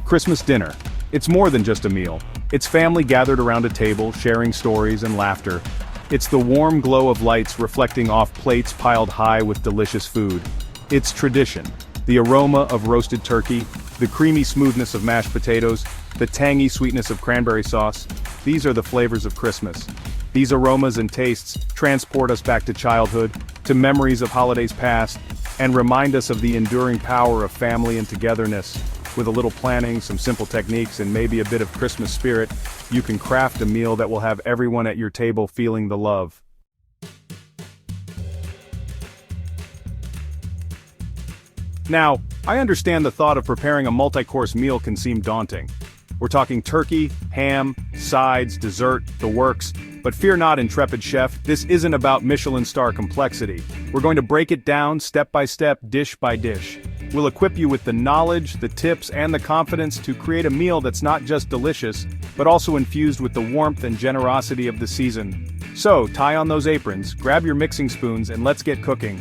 Christmas dinner. It's more than just a meal. It's family gathered around a table, sharing stories and laughter. It's the warm glow of lights reflecting off plates piled high with delicious food. It's tradition. The aroma of roasted turkey, the creamy smoothness of mashed potatoes, the tangy sweetness of cranberry sauce. These are the flavors of Christmas. These aromas and tastes transport us back to childhood, to memories of holidays past, and remind us of the enduring power of family and togetherness. With a little planning, some simple techniques, and maybe a bit of Christmas spirit, you can craft a meal that will have everyone at your table feeling the love. Now, I understand the thought of preparing a multi-course meal can seem daunting. We're talking turkey, ham, sides, dessert, the works. But fear not, intrepid chef, this isn't about Michelin star complexity. We're going to break it down step by step, dish by dish. We'll equip you with the knowledge, the tips, and the confidence to create a meal that's not just delicious, but also infused with the warmth and generosity of the season. So, tie on those aprons, grab your mixing spoons, and let's get cooking.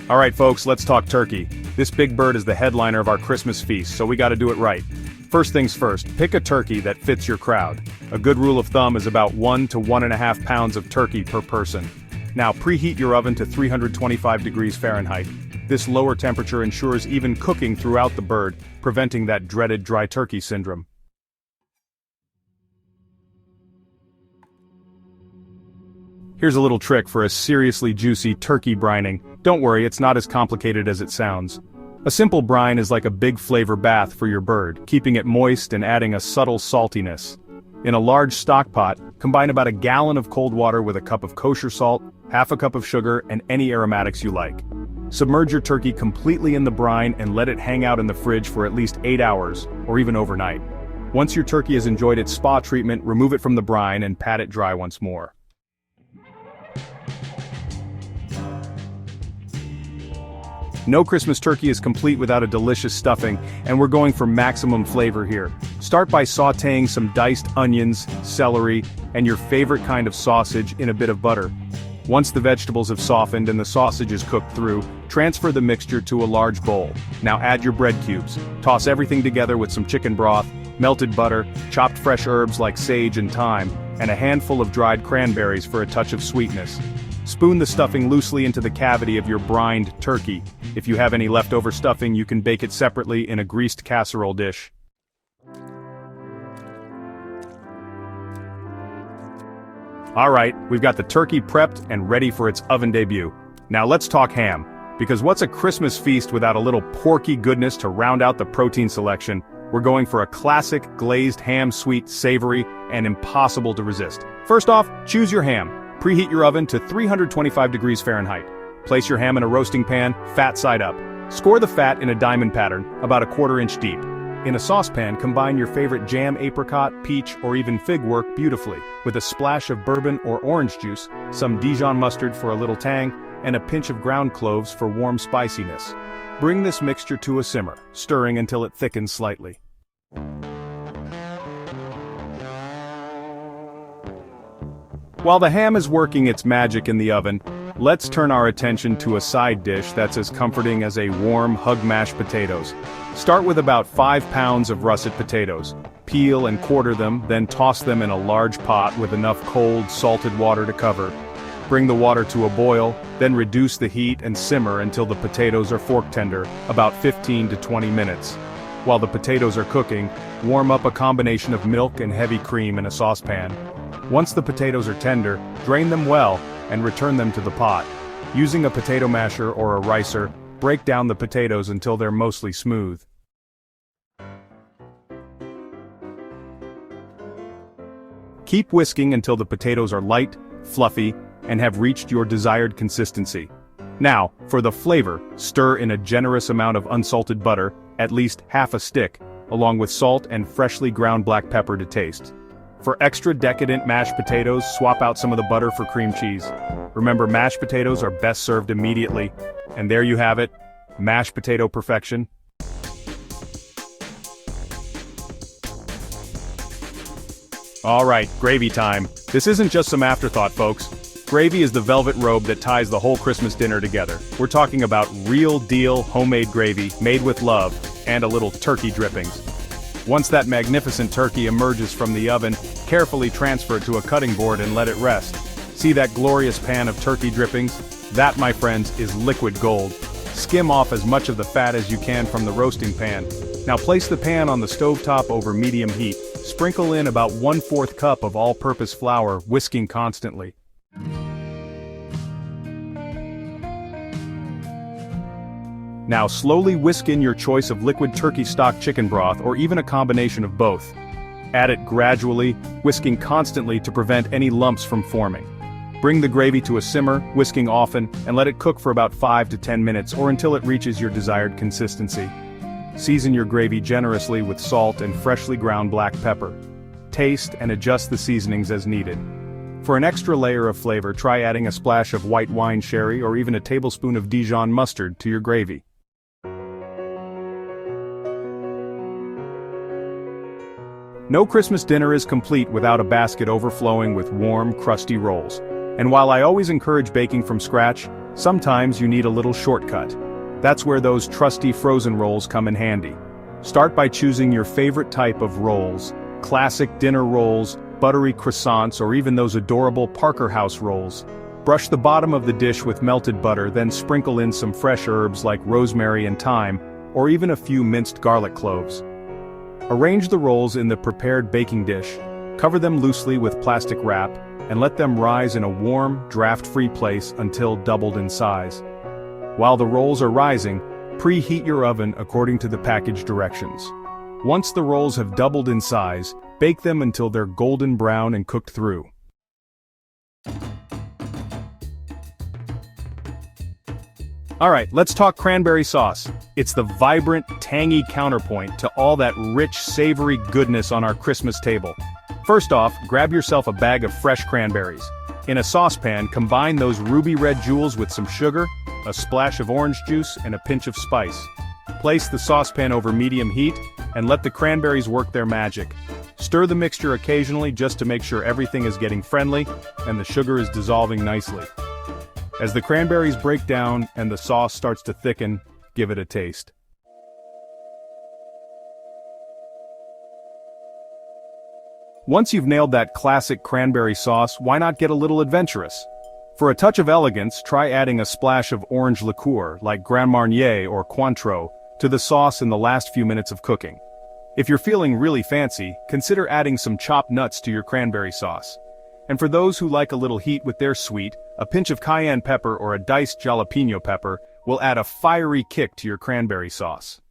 Alright folks, let's talk turkey. This big bird is the headliner of our Christmas feast, so we gotta do it right. First things first, pick a turkey that fits your crowd. A good rule of thumb is about 1 to 1.5 pounds of turkey per person. Now preheat your oven to 325 degrees Fahrenheit. This lower temperature ensures even cooking throughout the bird, preventing that dreaded dry turkey syndrome. Here's a little trick for a seriously juicy turkey brining. Don't worry, it's not as complicated as it sounds. A simple brine is like a big flavor bath for your bird, keeping it moist and adding a subtle saltiness. In a large stock pot, combine about a gallon of cold water with a cup of kosher salt, half a cup of sugar, and any aromatics you like. Submerge your turkey completely in the brine and let it hang out in the fridge for at least 8 hours, or even overnight. Once your turkey has enjoyed its spa treatment, remove it from the brine and pat it dry once more. No Christmas turkey is complete without a delicious stuffing, and we're going for maximum flavor here. Start by sautéing some diced onions, celery, and your favorite kind of sausage in a bit of butter. Once the vegetables have softened and the sausage is cooked through, transfer the mixture to a large bowl. Now add your bread cubes. Toss everything together with some chicken broth, melted butter, chopped fresh herbs like sage and thyme, and a handful of dried cranberries for a touch of sweetness. Spoon the stuffing loosely into the cavity of your brined turkey. If you have any leftover stuffing, you can bake it separately in a greased casserole dish. Alright, we've got the turkey prepped and ready for its oven debut. Now let's talk ham, because what's a Christmas feast without a little porky goodness to round out the protein selection? We're going for a classic glazed ham, sweet, savory, and impossible to resist. First off, choose your ham. Preheat your oven to 325 degrees Fahrenheit. Place your ham in a roasting pan, fat side up. Score the fat in a diamond pattern, about 1/4 inch deep. In a saucepan, combine your favorite jam, apricot, peach, or even fig work beautifully, with a splash of bourbon or orange juice, some Dijon mustard for a little tang, and a pinch of ground cloves for warm spiciness. Bring this mixture to a simmer, stirring until it thickens slightly. While the ham is working its magic in the oven, let's turn our attention to a side dish that's as comforting as a warm hug mashed potatoes. Start with about 5 pounds of russet potatoes. Peel and quarter them, then toss them in a large pot with enough cold, salted water to cover. Bring the water to a boil, then reduce the heat and simmer until the potatoes are fork tender, about 15 to 20 minutes. While the potatoes are cooking, warm up a combination of milk and heavy cream in a saucepan. Once the potatoes are tender, drain them well, and return them to the pot. Using a potato masher or a ricer, break down the potatoes until they're mostly smooth. Keep whisking until the potatoes are light, fluffy, and have reached your desired consistency. Now, for the flavor, stir in a generous amount of unsalted butter, at least half a stick, along with salt and freshly ground black pepper to taste. For extra decadent mashed potatoes, swap out some of the butter for cream cheese. Remember, mashed potatoes are best served immediately. And there you have it, mashed potato perfection. Alright, gravy time. This isn't just some afterthought, folks. Gravy is the velvet robe that ties the whole Christmas dinner together. We're talking about real deal homemade gravy, made with love, and a little turkey drippings. Once that magnificent turkey emerges from the oven, carefully transfer it to a cutting board and let it rest. See that glorious pan of turkey drippings? That, my friends, is liquid gold. Skim off as much of the fat as you can from the roasting pan. Now place the pan on the stovetop over medium heat. Sprinkle in about 1/4 cup of all-purpose flour, whisking constantly. Now slowly whisk in your choice of liquid turkey stock chicken broth or even a combination of both. Add it gradually, whisking constantly to prevent any lumps from forming. Bring the gravy to a simmer, whisking often, and let it cook for about 5 to 10 minutes or until it reaches your desired consistency. Season your gravy generously with salt and freshly ground black pepper. Taste and adjust the seasonings as needed. For an extra layer of flavor, try adding a splash of white wine sherry or even a tablespoon of Dijon mustard to your gravy. No Christmas dinner is complete without a basket overflowing with warm, crusty rolls. And while I always encourage baking from scratch, sometimes you need a little shortcut. That's where those trusty frozen rolls come in handy. Start by choosing your favorite type of rolls: classic dinner rolls, buttery croissants, or even those adorable Parker House rolls. Brush the bottom of the dish with melted butter, then sprinkle in some fresh herbs like rosemary and thyme, or even a few minced garlic cloves. Arrange the rolls in the prepared baking dish, cover them loosely with plastic wrap, and let them rise in a warm, draft-free place until doubled in size. While the rolls are rising, preheat your oven according to the package directions. Once the rolls have doubled in size, bake them until they're golden brown and cooked through. Alright, let's talk cranberry sauce. It's the vibrant, tangy counterpoint to all that rich, savory goodness on our Christmas table. First off, grab yourself a bag of fresh cranberries. In a saucepan, combine those ruby red jewels with some sugar, a splash of orange juice, and a pinch of spice. Place the saucepan over medium heat, and let the cranberries work their magic. Stir the mixture occasionally just to make sure everything is getting friendly, and the sugar is dissolving nicely. As the cranberries break down and the sauce starts to thicken, give it a taste. Once you've nailed that classic cranberry sauce, why not get a little adventurous? For a touch of elegance, try adding a splash of orange liqueur, like Grand Marnier or Cointreau, to the sauce in the last few minutes of cooking. If you're feeling really fancy, consider adding some chopped nuts to your cranberry sauce. And for those who like a little heat with their sweet, a pinch of cayenne pepper or a diced jalapeno pepper will add a fiery kick to your cranberry sauce.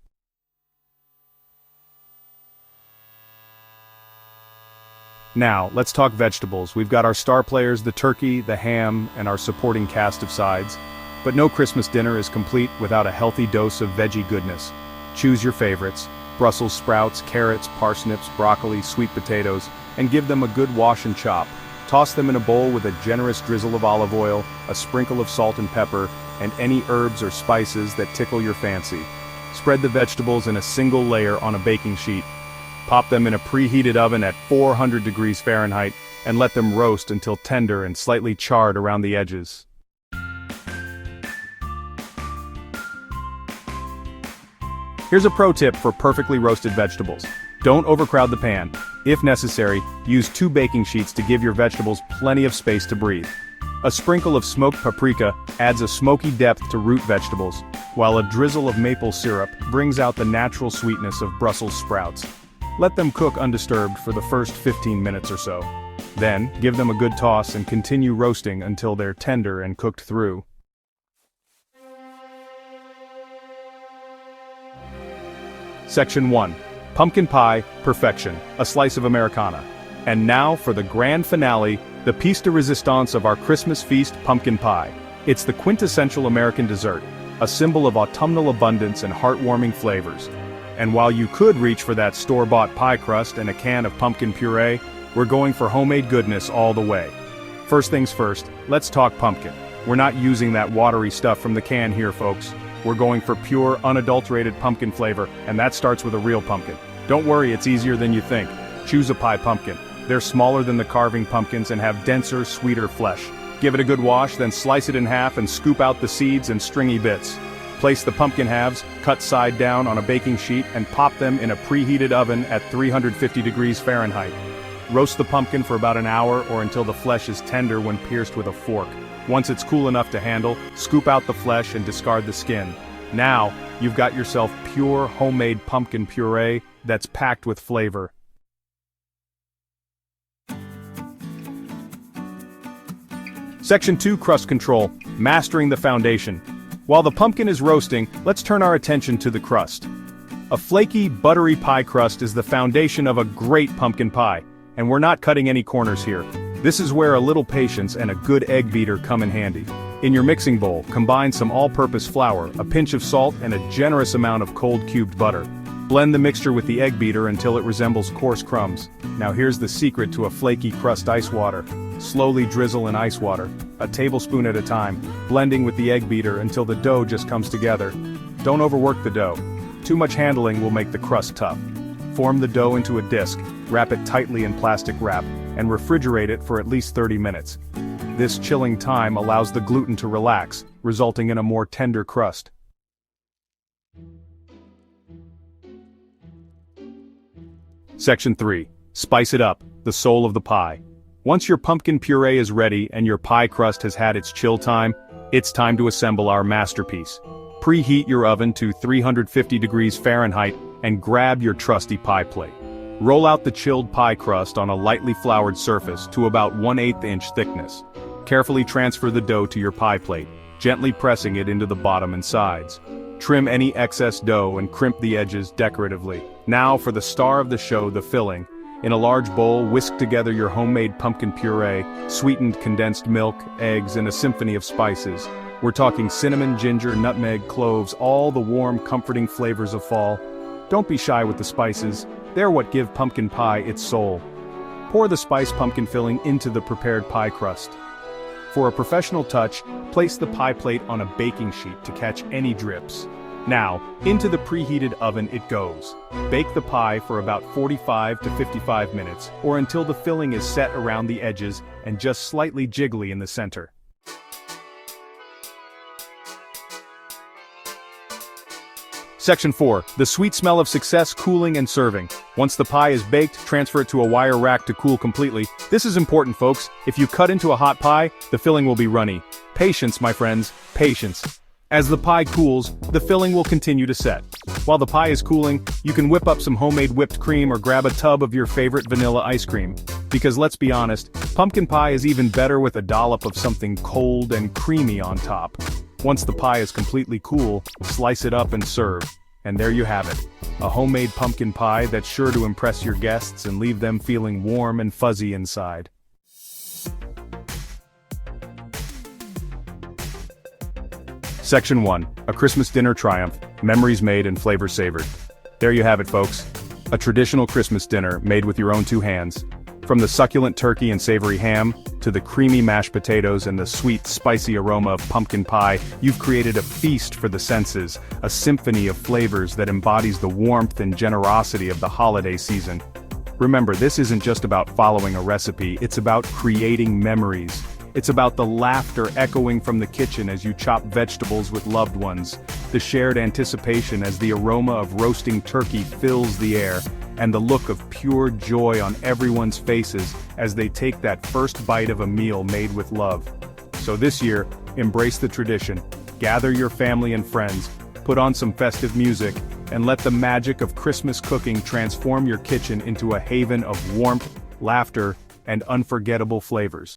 Now, let's talk vegetables. We've got our star players, the turkey, the ham, and our supporting cast of sides. But no Christmas dinner is complete without a healthy dose of veggie goodness. Choose your favorites: Brussels sprouts, carrots, parsnips, broccoli, sweet potatoes, and give them a good wash and chop. Toss them in a bowl with a generous drizzle of olive oil, a sprinkle of salt and pepper, and any herbs or spices that tickle your fancy. Spread the vegetables in a single layer on a baking sheet. Pop them in a preheated oven at 400 degrees Fahrenheit and let them roast until tender and slightly charred around the edges. Here's a pro tip for perfectly roasted vegetables. Don't overcrowd the pan. If necessary, use 2 baking sheets to give your vegetables plenty of space to breathe. A sprinkle of smoked paprika adds a smoky depth to root vegetables, while a drizzle of maple syrup brings out the natural sweetness of Brussels sprouts. Let them cook undisturbed for the first 15 minutes or so. Then, give them a good toss and continue roasting until they're tender and cooked through. Section 1. Pumpkin Pie, Perfection, a slice of Americana. And now for the grand finale, the piece de resistance of our Christmas feast, pumpkin pie. It's the quintessential American dessert, a symbol of autumnal abundance and heartwarming flavors. And while you could reach for that store-bought pie crust and a can of pumpkin puree, we're going for homemade goodness all the way. First things first, let's talk pumpkin. We're not using that watery stuff from the can here, folks. We're going for pure, unadulterated pumpkin flavor, and that starts with a real pumpkin. Don't worry, it's easier than you think. Choose a pie pumpkin. They're smaller than the carving pumpkins and have denser, sweeter flesh. Give it a good wash, then slice it in half and scoop out the seeds and stringy bits. Place the pumpkin halves, cut side down on a baking sheet and pop them in a preheated oven at 350 degrees Fahrenheit. Roast the pumpkin for about an hour or until the flesh is tender when pierced with a fork. Once it's cool enough to handle, scoop out the flesh and discard the skin. Now, you've got yourself pure homemade pumpkin puree that's packed with flavor. Section 2 Crust Control, Mastering the Foundation. While the pumpkin is roasting, let's turn our attention to the crust. A flaky, buttery pie crust is the foundation of a great pumpkin pie, and we're not cutting any corners here. This is where a little patience and a good egg beater come in handy. In your mixing bowl, combine some all-purpose flour, a pinch of salt, and a generous amount of cold cubed butter. Blend the mixture with the egg beater until it resembles coarse crumbs. Now here's the secret to a flaky crust ice water. Slowly drizzle in ice water, a tablespoon at a time, blending with the egg beater until the dough just comes together. Don't overwork the dough. Too much handling will make the crust tough. Form the dough into a disc, wrap it tightly in plastic wrap, and refrigerate it for at least 30 minutes. This chilling time allows the gluten to relax, resulting in a more tender crust. Section 3. Spice it up, the soul of the pie. Once your pumpkin puree is ready and your pie crust has had its chill time, it's time to assemble our masterpiece. Preheat your oven to 350 degrees Fahrenheit and grab your trusty pie plate. Roll out the chilled pie crust on a lightly floured surface to about 1/8 inch thickness. Carefully transfer the dough to your pie plate, gently pressing it into the bottom and sides. Trim any excess dough and crimp the edges decoratively. Now for the star of the show, the filling. In a large bowl, whisk together your homemade pumpkin puree, sweetened condensed milk, eggs, and a symphony of spices. We're talking cinnamon, ginger, nutmeg, cloves, all the warm, comforting flavors of fall. Don't be shy with the spices. They're what give pumpkin pie its soul. Pour the spiced pumpkin filling into the prepared pie crust. For a professional touch, place the pie plate on a baking sheet to catch any drips. Now, into the preheated oven it goes. Bake the pie for about 45 to 55 minutes, or until the filling is set around the edges and just slightly jiggly in the center. Section 4. The sweet smell of success, cooling and serving. Once the pie is baked, transfer it to a wire rack to cool completely. This is important, folks. If you cut into a hot pie, the filling will be runny. Patience, my friends, patience. As the pie cools, the filling will continue to set. While the pie is cooling, you can whip up some homemade whipped cream or grab a tub of your favorite vanilla ice cream. Because let's be honest, pumpkin pie is even better with a dollop of something cold and creamy on top. Once the pie is completely cool, slice it up and serve. And there you have it. A homemade pumpkin pie that's sure to impress your guests and leave them feeling warm and fuzzy inside. Section 1. A Christmas Dinner Triumph, Memories Made and Flavor Savored. There you have it, folks. A traditional Christmas dinner made with your own two hands. From the succulent turkey and savory ham, to the creamy mashed potatoes and the sweet, spicy aroma of pumpkin pie, you've created a feast for the senses, a symphony of flavors that embodies the warmth and generosity of the holiday season. Remember, this isn't just about following a recipe, it's about creating memories. It's about the laughter echoing from the kitchen as you chop vegetables with loved ones, the shared anticipation as the aroma of roasting turkey fills the air, and the look of pure joy on everyone's faces as they take that first bite of a meal made with love. So this year, embrace the tradition, gather your family and friends, put on some festive music, and let the magic of Christmas cooking transform your kitchen into a haven of warmth, laughter, and unforgettable flavors.